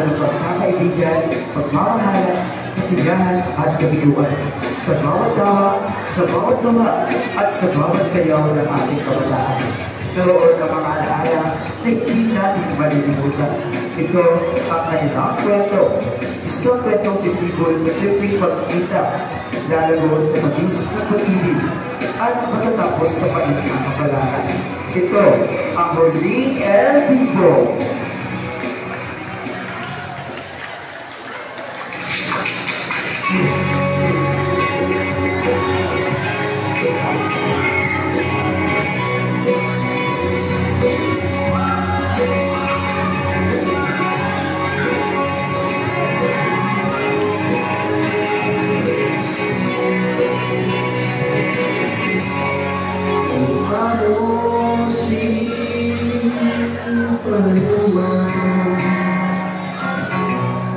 ng pagkakaibigan, pagmamahalan, kasigahan at kabiguan. Sa bawat tawa, sa bawat luma, at sa bawat sayaw ng ating kabataan. Naroon ng mga alaala na hindi natin malilimutan. Ito ang kanilang kwento. Isang kwentong sisibol sa simpleng pagkita, lalago sa mabis na pag-ibig, at matatapos sa palit ng kapalaran. Ito ang Huling El Vivo.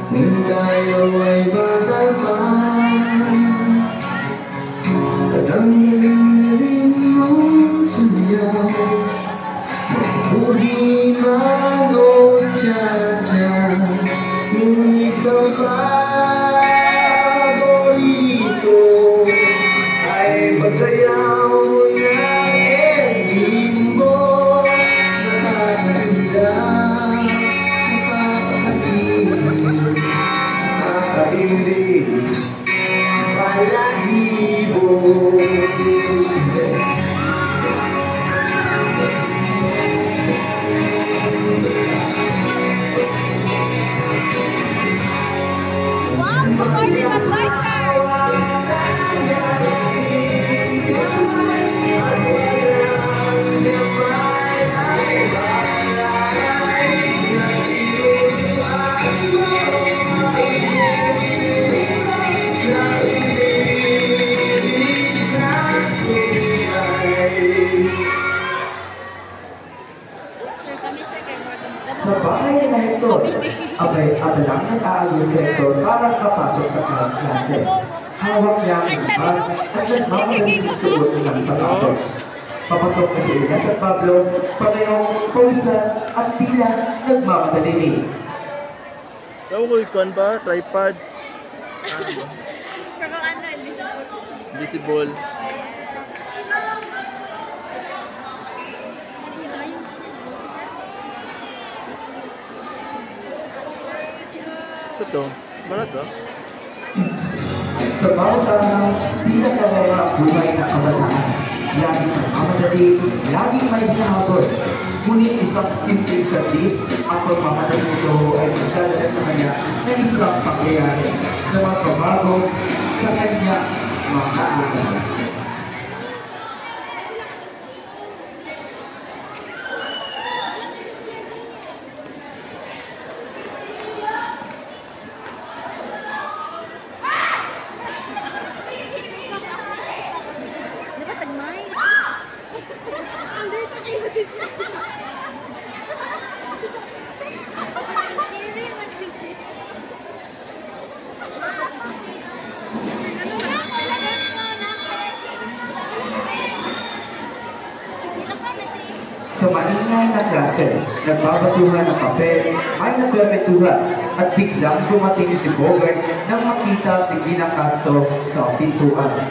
Nung tayo ay bata pa, at ang galing mong sumayaw, mabuhi man o tiyatya, ngunit ang paborito ay pagsayaw ng El Bimbo. Nakakahilig, balahibo. Wow, supportive advisor! Sa bahay na ito, abay-abalang nag-aayos ito para kapasok sa kanyang klase. Hawak niya ang bag at nagmamagaling suot ng sapatos. Papasok na si Elias at Pablo, patayong, pausan at tila nagmamadali. Tawag ko ikuan ba? Tripod? Pero ano, Invisible. Sa to? Mana to? Sa bawat araw, di nakawala ang buhay na kabataan. Laging nagmamadali, laging may hinahabol. Ngunit isang simpleng saglit, ang pagmamadali nito ay magdadala sa kanya ng isang pangyayari na magpabago sa kanya mga alaala. Sa maingay na klase, nagbabatuhan ng papel, may nagkwementuhan at biglang dumating si Bogart nang makita si Gina Castro sa pintuan.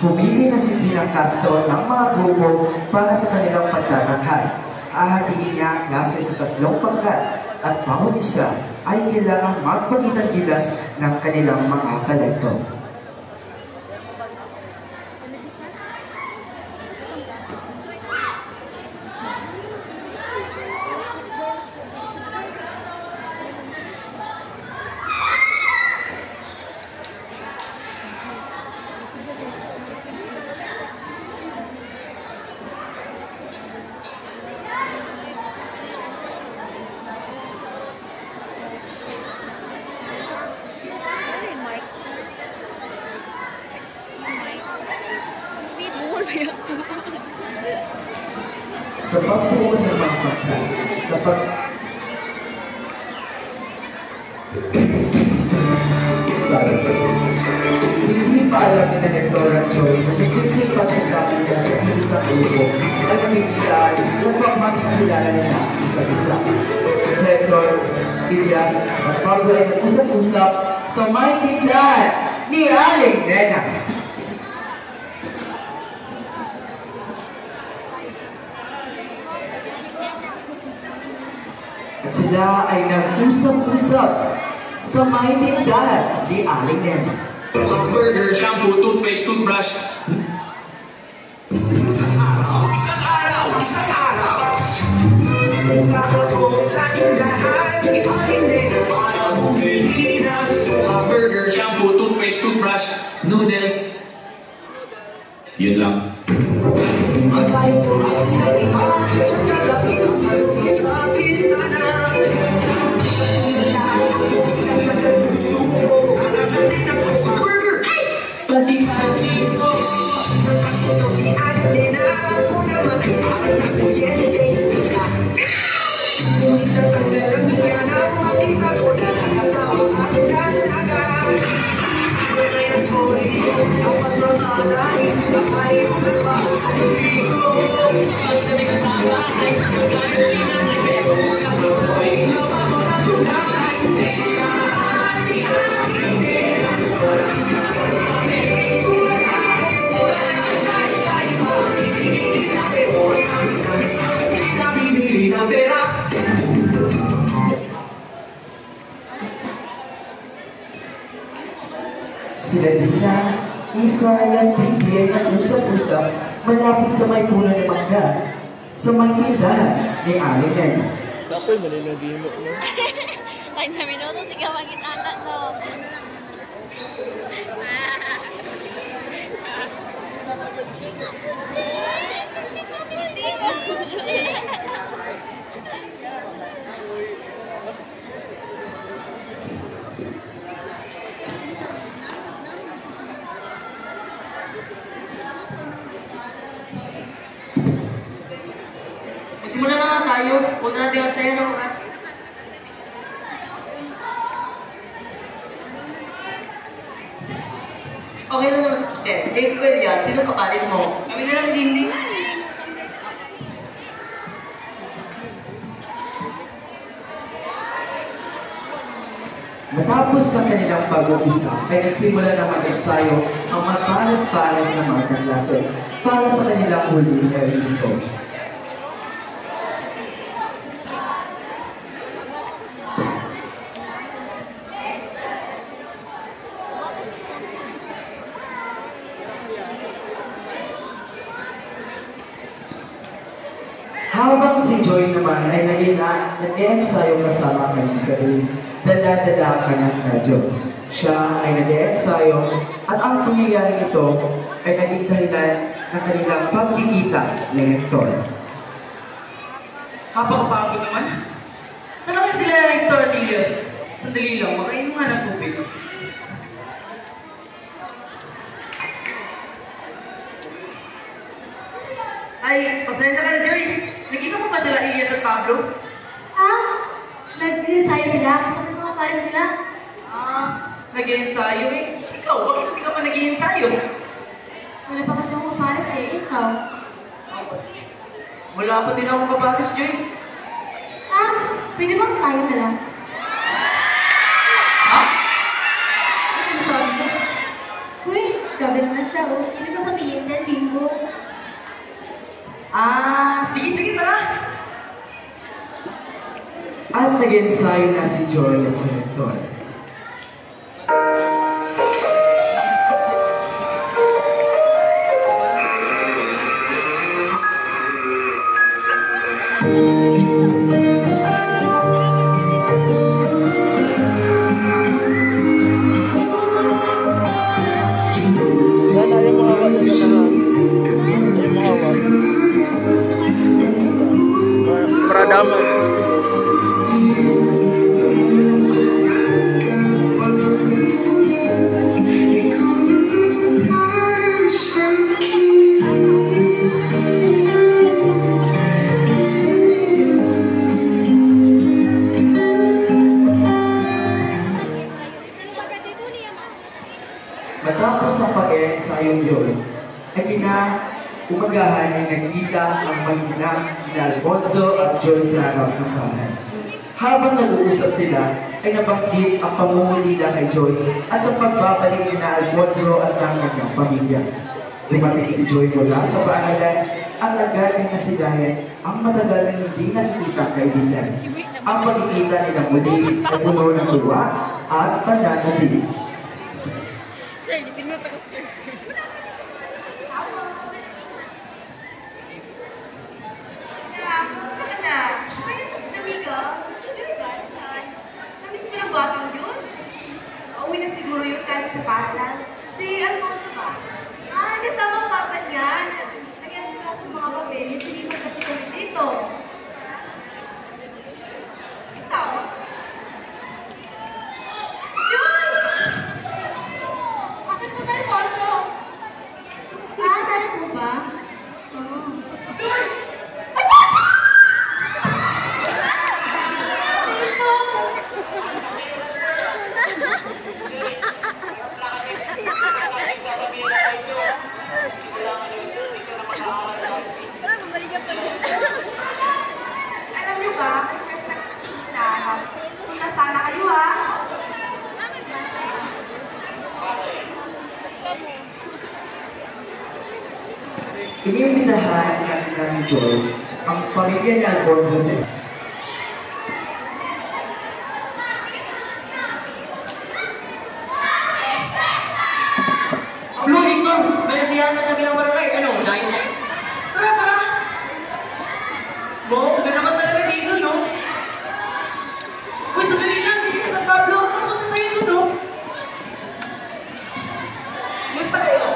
Pumili na si Gina Castro ng mga grupo para sa kanilang pagtatanghal. Ahatiin niya ang klase sa 3 pangkat at bawat isa ay kailangang magpakitang gilas ng kanilang mga talento. sa pagbuo ng mga pagka kapag hindi pa alam ni Hector at Joy na sa simpleng pagsasabi nila sa isang grupo ay nakikitaan upang mas makilala nila isa't isa. Si Hector, Elias at Pablo ay nag-usap-usap sa may tindahan ni Aling Nena. At sila ay nag-usap-usap sa may tindahan ni Aling Nena. Burger, shampoo, toothpaste, toothbrush. Isang araw. Punta ako sa tindahan, Aling Nena para bumili ng burger, shampoo, toothpaste, toothbrush, noodles. Yun lang. Akay ko ang nalima, sa nalapit ang halong sa pintana. Pati-pati ko, napasok daw si Aling Nena, kung naman ay parang na kuryente. Ngunit natanggal ang niya nang makita ko na nakatawa ang dalaga. Kaya sorry, sa pagmamalay, nakay mo na ba sa lubi ko? Pagdating sa bahay, magkaya sinanay, pero sa buhay, nabago na tulay. Ni Aling Nena, walang isang Sila Dina, Isa at Pinky ay nag-usap-usap malapit sa may puno ng mangga sa may tindahan ni Aling Nena. Tapos malinagin mo. Ay, na minuto, tiga maging anak, no? Simulan na nga tayo. Huwag na natin ang saya ng oras. Okay lang naman sa April yan, sino kaparis mo? Kami na lang din. Matapos sa kanilang pag-uusap, ay nagsimula na mag-ensayo ang magparas-paras na mga kaklase para sa kanilang huli na rito. Habang si Joy naman ay nag-ensayo kasama kanyang sarili, dala-dala ang kanyang radyo. Siya ay nag-ensayo at ang pangyayari ito ay naging dahilan ng kanilang pagkikita ni Hector. Kapag-pagod naman. Saan naman sila ng Hector at Elias? Sandali lang, makainom nga ng tubig. Ay, pasensya ka na, Joy. Nakita mo ba sila Elias at Pablo? Nag-ensayo sila kasama ng mga pares nila. Nag-iensayo eh. Ikaw, bakit hindi ka pa nag-iensayo? Wala pa kasi akong pares eh. Ikaw? Wala pa din akong kapares, Joy. Pwede bang tayo na lang? Ano sinasabi mo? Uy, gabi na siya oh. Ibig ko sabihin siya, bimbo. Sige, tara. At nag-ensayo na si Joy at si Hector. Yan, ayaw mo hawak yung ganahan. Ayaw mo hawak. Para daman. ngayong yun, ay kinaumagahan ay nagkita ang mag-ina na Alfonso at Joy sa harap ng bahay. Habang nag-uusap sila, ay nabanggit ang pamumulila kay Joy at sa pagbabalik ni na Alfonso at ng kanyang pamilya. Dumating si Joy mula sa paaralan at agad ay nasilayan ang matagal na hindi nakikita kaibigan. Ang pagkikita nila muli ay puno ng tuwa at pananabili. Sir, gising mo tapos sir. Kamusta ka na? Amiga, si Joy ba? Saan? Namiss ko ng batang yun? Uuwi na siguro yun galing sa paralan. Si Alfonso ba? Kasama ang papa niya. Nag-iasikaso sa mga papeles. Silipan kasi kami dito. Ikaw? Joy! Bakit mo sa Alfonso? Talag mo ba? Oo. Joy! Alam niyo ba, may first na punta sana kayo ha? Inimbitahan ng Joy ang pamilya ni Alfonso sa Pablo, Victor! May nasiyahan ka sa bilang barangay. Ano? Dahil na? Tara, tara! Mo, ka naman talaga dito, no? Uy, sandali lang! Dito sa Pablo! Tara, punta tayo dito, no? Musta kayo?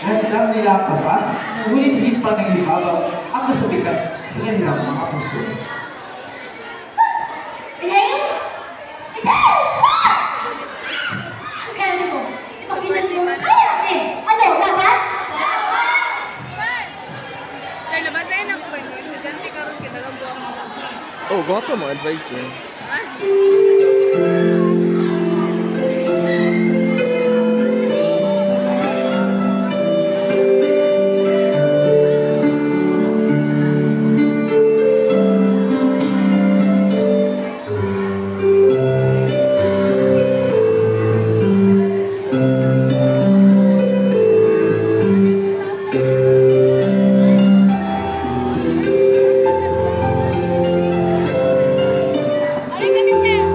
Handang nila ka ba? Ngunit hindi pa naghihabang ang kasabihan sa kanilang mga puso. Elaine? Elaine! Kaya nito, ipagkinan din mo. Kaya natin! Ano? Laban? Sir, laban tayo ng kwento. Estudyante ka rin kinalang buwang mga. Oh, guwapo mo, advice yun. Ay, kami sir!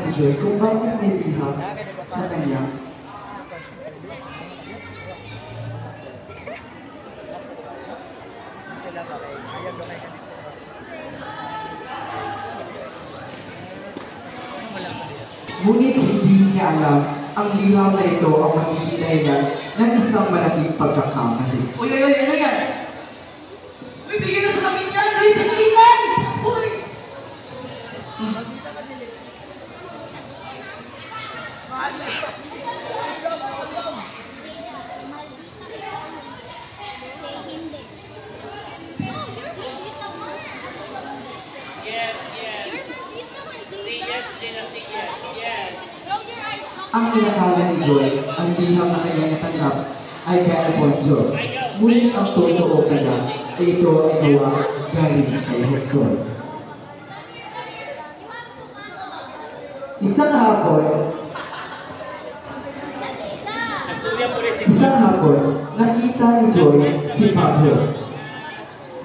si Joy kung bakit may liham sa kanya. Ngunit hindi niya alam ang liham na ito ang magiging dahilan ng isang malaking pagkakamali. Uy, ano yan? Uy, bigyan na sa takin yan! Uy, sa takitan! Uy! Yes, yes. Say yes, Gina, say yes, yes. Ang inakala ni Joy, ang liham na kanyang natanggap ay kay Alfonso. Ngunit ang totoo pala ay ito ay gawa galing kay Hector. Isang hapon, nakita ni Joy si Pablo.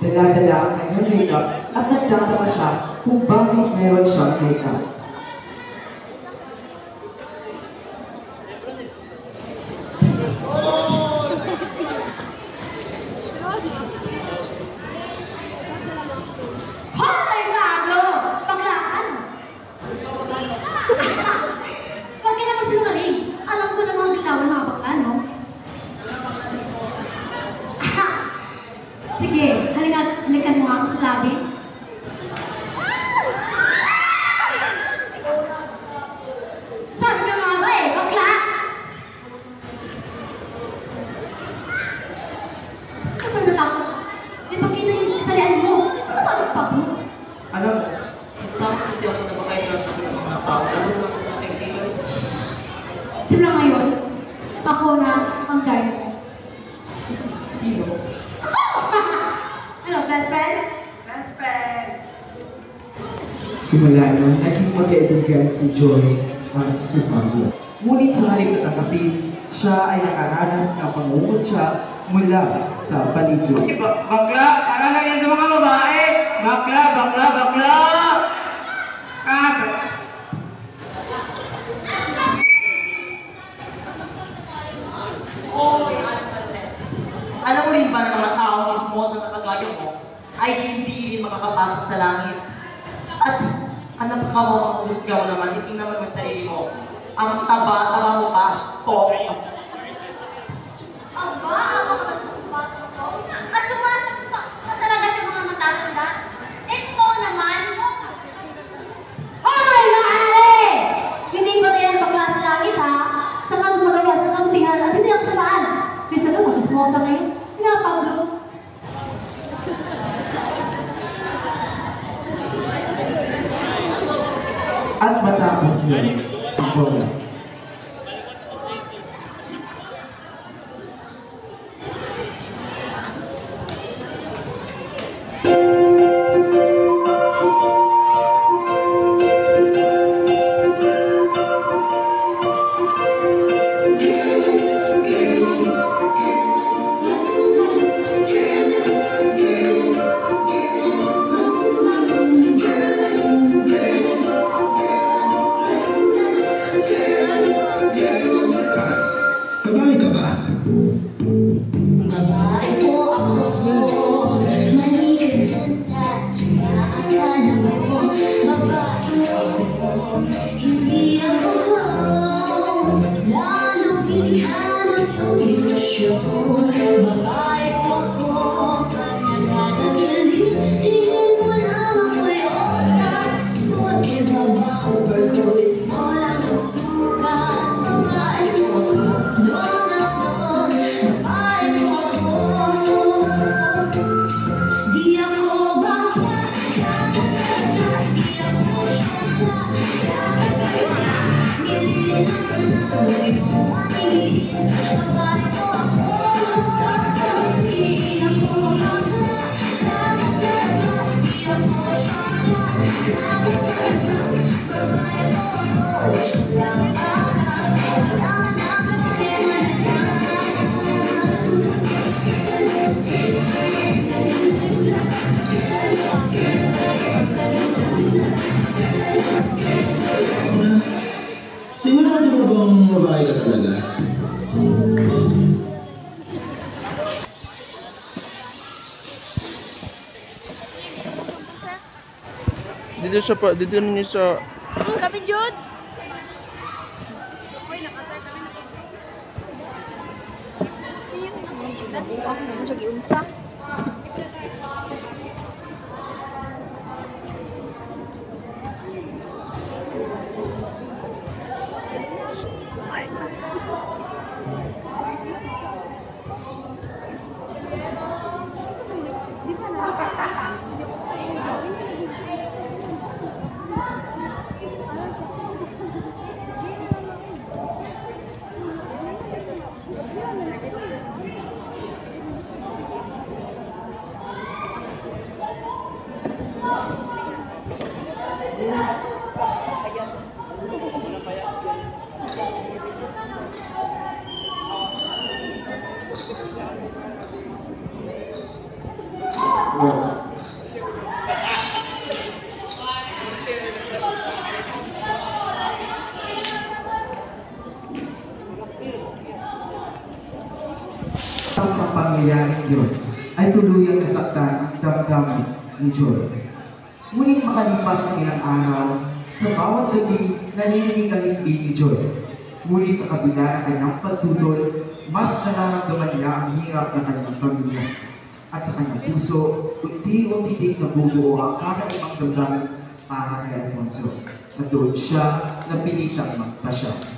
Dala-dala ang kanyang makeup at nagtataka siya kung bakit meron siyang makeup. Hoy, Pablo! Bakla ka na. Huwag ka naman sinungaling. Alam ko na mga galawan mga bakla, no? Sige, halikan mo ako sa labi. Sabi ka mga ba eh, bakla! Kapag natakot, di ba kita yung kasarian mo? Ano ba Pablo? Alam mo, natatakot kasi ako na makaitira sa akin ng mga tao. Alam mo naman natin dito. Simula ngayon, ako na ang guard mo. Sino? Ano, best friend? Best friend! Simula nun, naging magkaibigan si Joy at si Pablo. Ngunit sa halip na tanggapin, siya ay nakaranas ng pangungutya mula sa paligid. Bakla! Para lang yan sa mga babae! Bakla! Bakla! Bakla! Alam mo rin ba na mga tao chismoso na kagaya mo ay hindi rin makakapasok sa langit? At ang napakawawang husga mo naman, itingnan mo naman sarili mo. Ang taba-taba mo pa, po. Aba, ako kapasok ng batang ko. At sumasagot pa talaga sa mga matatanda. Ito naman. Hoy, maaari! Hindi ba yan bakla sa langit, ha? Tsaka gumagawa siya ng kabutihan at hindi ako sabaan. Kaysa daw, chismosa kayo. Hindi nga, Pablo. At matapos yun, ang bola. Babae ka ba? Babae po ako, mali ka dyan sa inaakala mo. Babae po ako, hindi ako clown, lalo pinikha ng iyong ilusyon. Babae po ako, pag nakakagilid, tingin mo lang ako'y otak. Huwag kay baba, overgo is mo lang ang sukat. Babae po ako, no, no, no. Babae po ako, di ako bakla. Di ako syokla. Nililito ko na ang iyong paningin. Babae po ako, di ako bakla. Di ako syokla. Babae po ako, gusto lang para wala na pagkimalayan. Sigurado ka bang babae ka talaga? Dito siya pa, dito niyo sa... Kami, Jude! Tapos ang pangyayaring yun ay tuluyang nasaktan ang damdamin ni Joy. Ngunit makalipas ng ilang araw, sa bawat gabi narinig ang himbi ni Joy. Ngunit sa kabila ng kanyang pagtutol, mas nararamdaman niya ang hirap ng kanyang pamilya. At sa kanyang puso, unti-unti ding nabubuo ang kakaibang damdamin para kay Alfonso. At doon siya napilitang magpasya.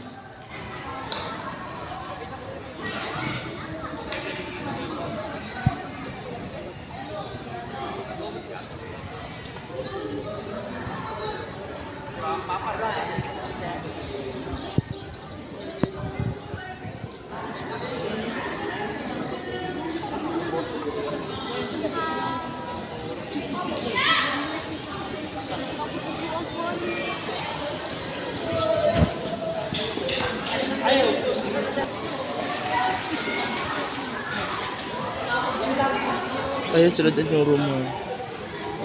Ayan sila din yung room mo.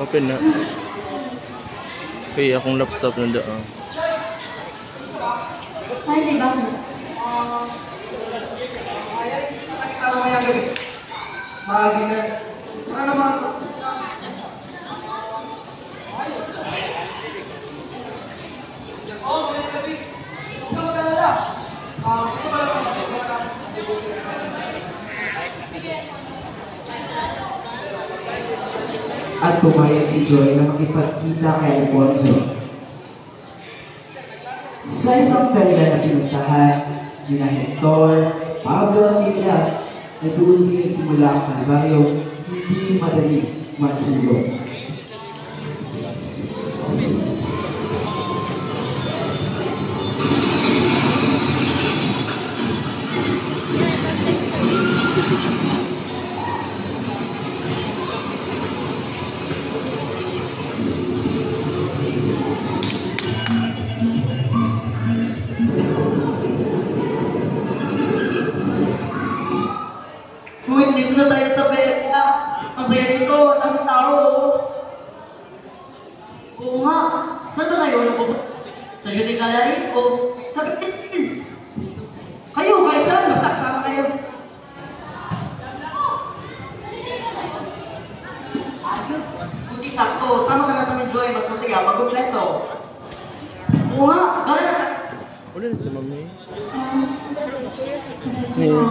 Open na. Kaya akong laptop na daan. Ay, di ba? Ano kaya gabi? Mahagi na. Ano naman ito? Oh, may gabi. Huwag ka mag-alala. Gusto ko lang papasok ka na. At pumayag si Joy na makipagkita kay Alfonso. Sa isang perla na pinuntahan ni Hector, Pablo at Elias, na doon din simula ang kalbaryo, hindi madali matulog. Uy, dito na tayo sa Berna. Ang saya dito, ang daming tao. Oo nga. Saan ba kayo napupunta? Sa shooting gallery o sa Bictil? Kayo, kahit saan, basta kasama kayo. Buti sakto, sama ka na sa Joy, mas masaya, pag-kompleto. Oo nga. Gala na tayo. Wala na si Mami. Pasensya na.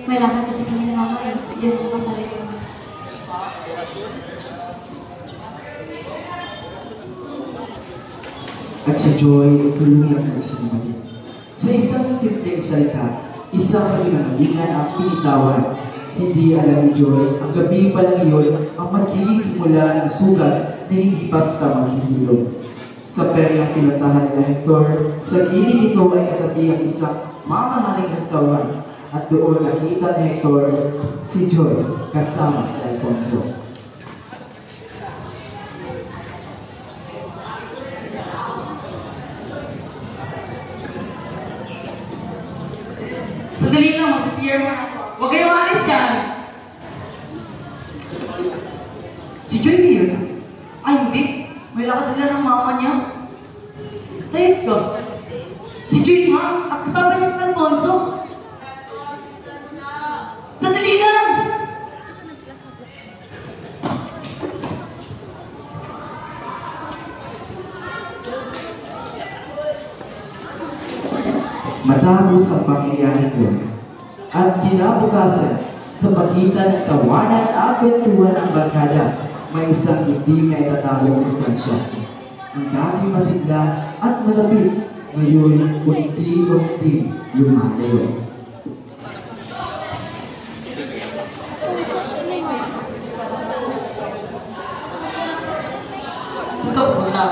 May lakad kasi kami na mama. Diyan ko kasali ko. At si Joy tuluyang nagsinungaling. Sa isang simpleng salita, isang kasinungalingan ang pinitawan. Hindi alam ni Joy, ang gabi pa lang iyon ang magiging simula ng sugat na hindi basta maghihilom. Sa perlang pinuntahan nila Hector, sa gilid nito ay katabi ang isang mamahaling restaurant. At doon nakita ni Hector si Joy kasama si Alfonso. Sandali lang, masisiyar mo na ako. Huwag kayong alis dyan! Si Joy ba yun? Ay, hindi. May lakad sila ng mama niya. Sayot ka. Si Matapos ang pangyayari ko at kinabukasan sa pagitan ng tawanan at kwentuhan ng barkada, may isang hindi may tatawag distansya. Ang dating masigla at malapit, ngayon unti-unti lumalayo. Ito, punta.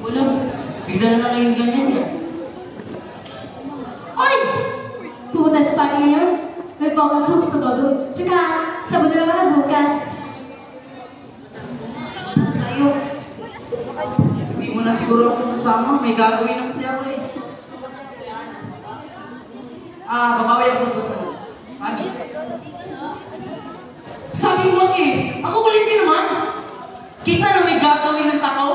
Wala. Bigla na lang yung ganyan yan. Oy! Pupunta sa party ngayon? May common foods to todo. Tsaka, Sabado naman ang bukas. Tayo. Hindi mo na siguro ako sasama. May gagawin na kasi ako eh. Babawi ako sa susunod. Abis. Sabi mo eh, ako kulit din naman. Kita na may gagawin ng takaw.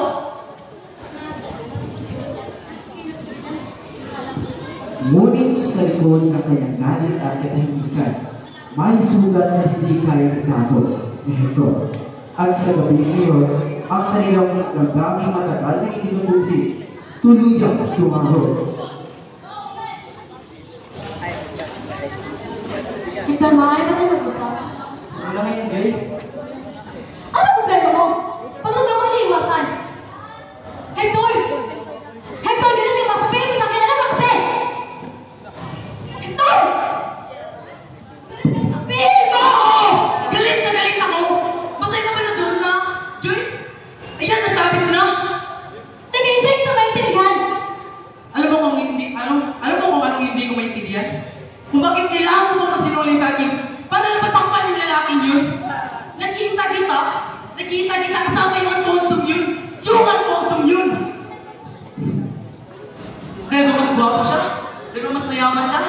Ngunit sa likod ng kanyang galit at katahimikan, may sugat na hindi kaya itakot ni Hector. At sa gabi ngayon, ang kanilang nagaming matagal na itinutuloy, tuluyang sumahod. Hector, maaari ba tayo mag-usap? Wala ngayon, Jay. Ano problema mo? Pagod ako iniiwasan. Hector! Hector, ganun ka ba? Sabihin mo sa akin, ano ba kasi? Hector! Sabihin mo! Galit na galit ako! Masaya naman na doon na! Joy! Ayan, nasabi ko na! Teka, hindi ko maintindihan. Alam mo kung anong hindi ko maintindihan? Kung bakit kailangan mo masinulay sa akin para napatakpan yung lalaking yun? Nakita kita kasama yung unconsum yun! Yung unconsum yun! Dahil ba mas guwapo siya? Dahil ba mas mayaman siya?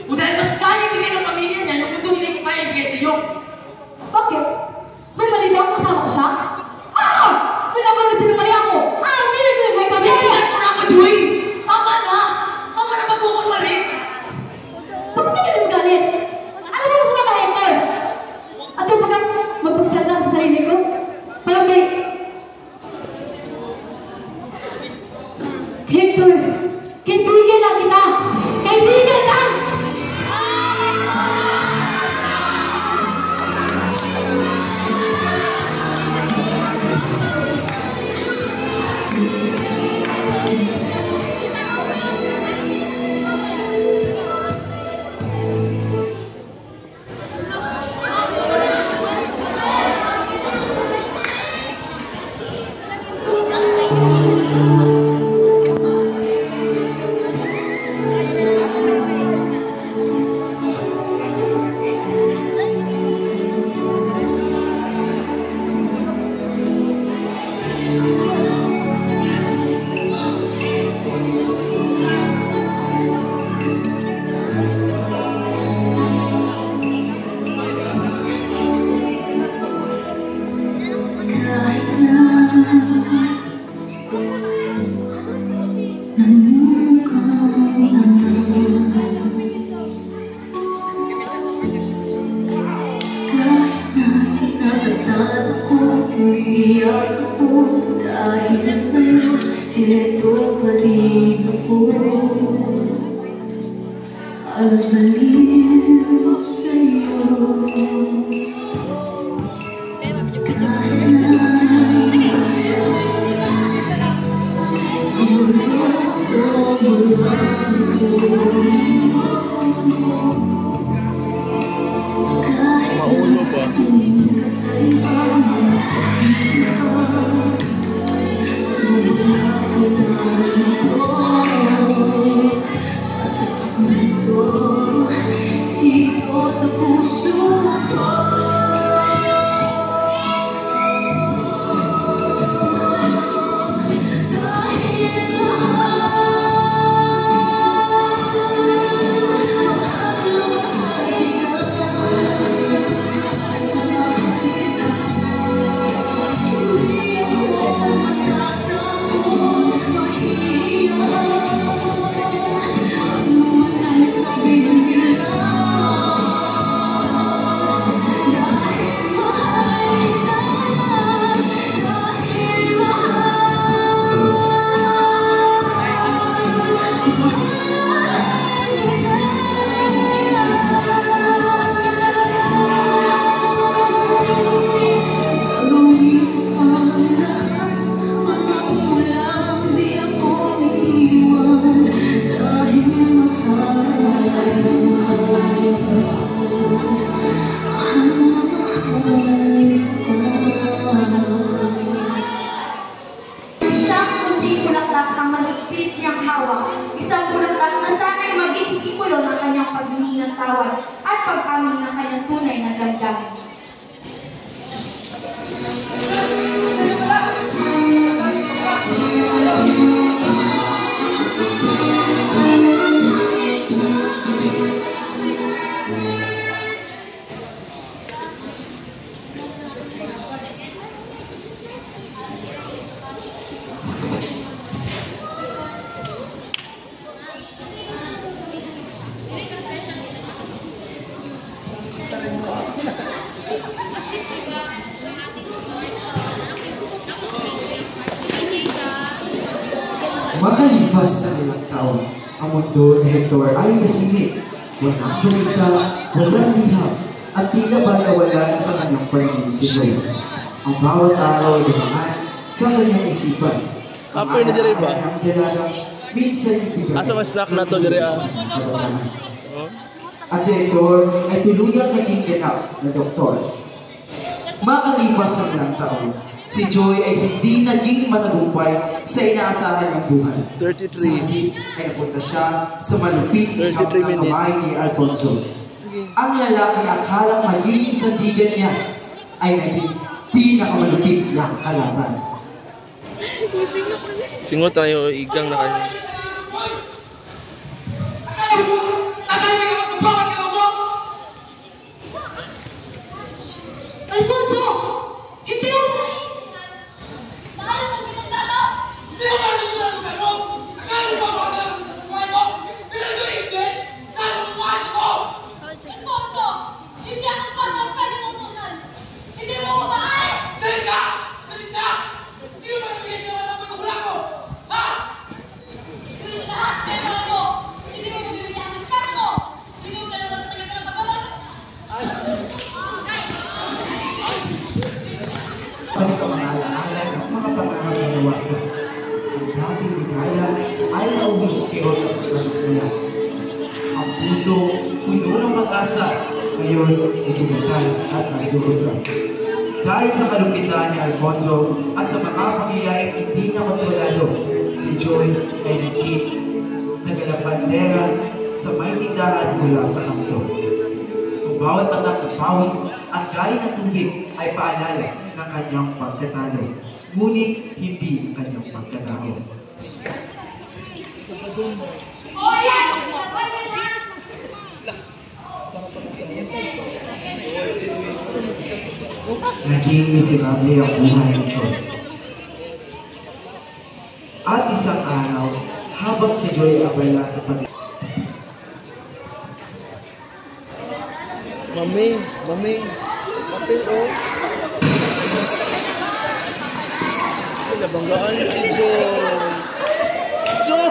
O dahil mas kaya bigay ng pamilya niya yung mundo hindi ko kaya ibigay sa iyo? Bakit? May mali ba ako kasama ko siya? Wala ko na sinumali ako! Hindi na doon, Hector! Kailan mo na ako, Joy! Tama na! Tama na magkukunwari! Bakit hindi ka magalit? Ano ba masama ka, Hector? At yung magpagsalita sa sarili ko? Parang may... Hector! Kaibigan lang kita! Kaibigan lang! Halos baliw sa'yo. Maulo pa. Dito sa puso ko. Hindi ako matatakot, mahihiya malupit niyang hawak. Isang bulaklak na sana'y maging simbolo ng kanyang paghingi ng tawad at pag-amin ng kanyang tunay na damdamin. Makalipas sa ilang taon, ang mundo ni Hector ay tahimik. Walang balita, walang liham, at tila ba nawala na sa kanyang pangingin si Joy. Ang bawat araw ay dumaan sa kanyang isipan. Ang Apoy na dire ba? ang dalagang minsan ibigay. Asa mas snack na to dire ah. At si Hector ay tuluyang naging ganap na doktor. Makalipas sa ilang taon, si Joy ay hindi naging matagumpay sa inaasahan ng buhay. 33. Sa higit ay napunta siya sa malupit na 33 minutes. kamay ni Alfonso. Ang lalaking akalang magiging sandigan niya ay naging pinakamalupit niyang kalaban. Singot tayo, igang na kayo. Alfonso! Hindi mo! Sayang mo pinagtrato! Hindi mo malilimutan ang mo! Akala mo ba makakalakas sa buhay ko? Pero ito hindi! Dahil mo buhay ko! Alfonso! Hindi ako father pwede mo utusan! Hindi mo ko maaari! Galit ka! Galit ka! Sino ba nabigay sa mga pagkukula ko? Ha? Galit lahat! Pero ako! Hindi mo mabibigyan ang kata ko! Hindi mo kaya ba talaga ng pagkabat? Pwede ka mga-alaala ng mga pangangalawasan. Ang dating ligaya ay nauwi sa kirot at pagkakas nila. Ang puso, puno ng pag-asa, ngayon ay sugatan at nagdurusa. Dahil sa kalupitan ni Alfonso at sa mga pangyayaring hindi na matulado, si Joy ay naging tagalapandera sa may tindahan mula sa kanto. Ang bawat batang pawis at galing ng tubig ay paalala ng kanyang pagkatalo, ngunit hindi ang kanyang pagkatao. Naging miserable ang buhay ni Joy. At isang araw, habang si Joy abala sa pag- Mami, mami. Papel oh. Ay, nabanggaan si Joy. Joy!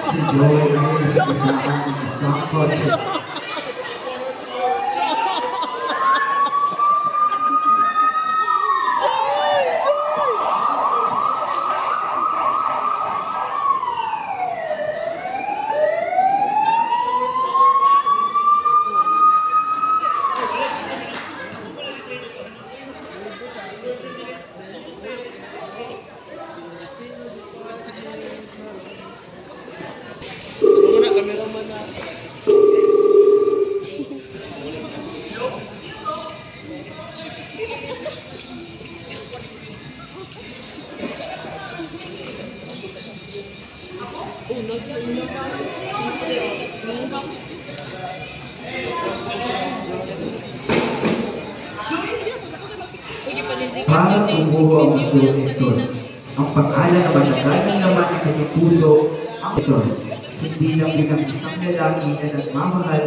Si Joy ay nasagasaan ng isang kotse. Parang umuho ang mundo ni Hector. Ang pangalan na matagal ng laman ng kanyang puso, ang Hector. Hindi lang bilang isang lalaki na nagmamahal,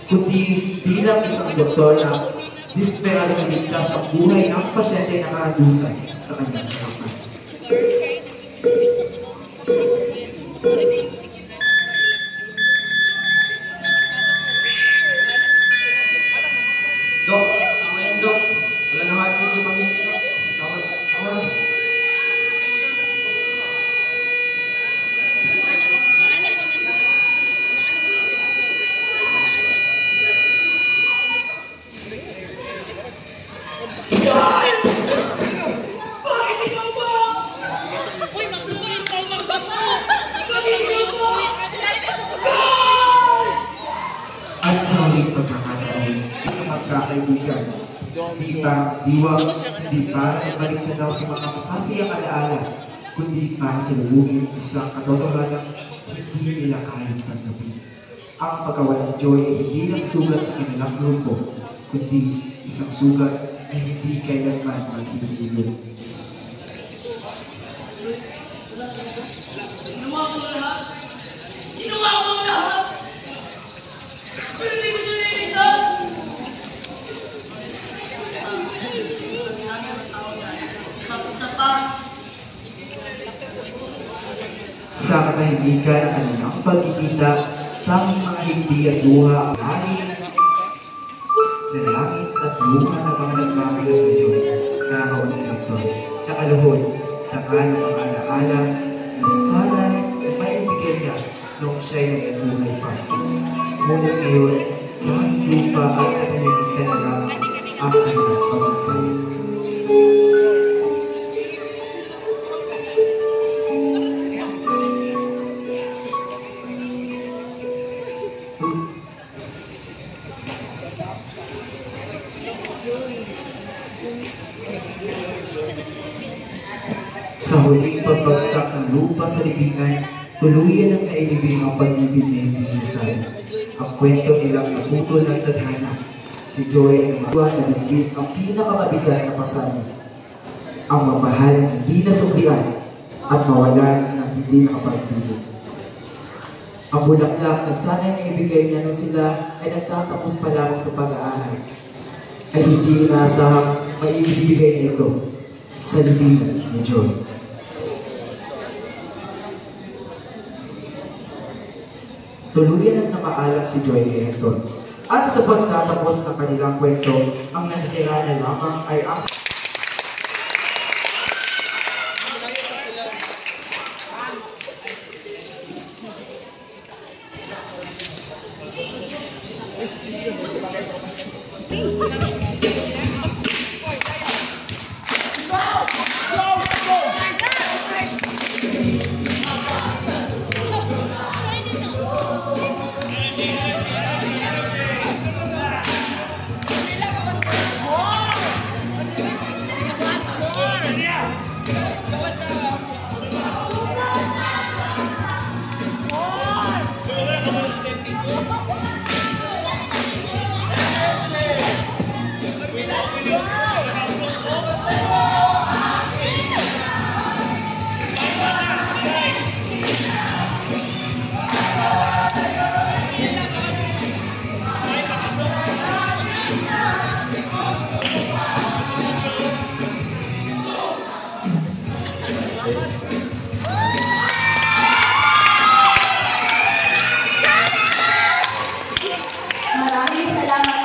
kundi bilang isang doktor na desperado iligtas ang buhay ng pasyente na nakadusan sa kanyang harapan. Dok, ayan Dok. Wala na heart rate yung pasyente ko. Tawag. Bakit ikaw ba? kaibigan. Di pa diwag, di para mabaligtanaw sa mga masasayang alaala, kundi para salubungin isang katotohanan hindi nila kayang tanggapin. Ang pagkawalang joy ay hindi lang sugat sa kanilang grupo, kundi isang sugat na hindi kailanman maghihilom. Ginawa ko lahat! Ginawa ko lahat! Pero hindi ko siya nililigtas! Sa katahimikan at kanilang pagkikita, tanging mga hindi at luha ang hari na langit at luha na mga nagmamahal ng Diyos na hawan sa ito. Nakaluhod, takal ng mga alaala na sana na maibigay niya nung siya'y nabuhay pa. Ngunit ngayon, lahat lupa at katahimikan na lang ang kanilang pagkikita. Sa huling pagbagsak ng lupa sa libingan, tuluyan ang nailibing ang pag-ibig na hindi nasali. Ang kwento nilang naputol ng tadhana. Si Joy ay magawa na dinggit ang pinakamabigat na pasanin. Ang mamahal na hindi nasuklian at mawalan ng hindi nakapagpili. Ang bulaklak na sana'y naibigay niya nung sila ay nagtatapos pa lamang sa pag-aaral, ay hindi inaasahang maibibigay niya ito sa libingan ni Joy. Tuluyan ang nakaalam si Joy kay Hector. At sa pagtatapos ng kanilang kwento, ang natitira na lamang ay ang Maraming salamat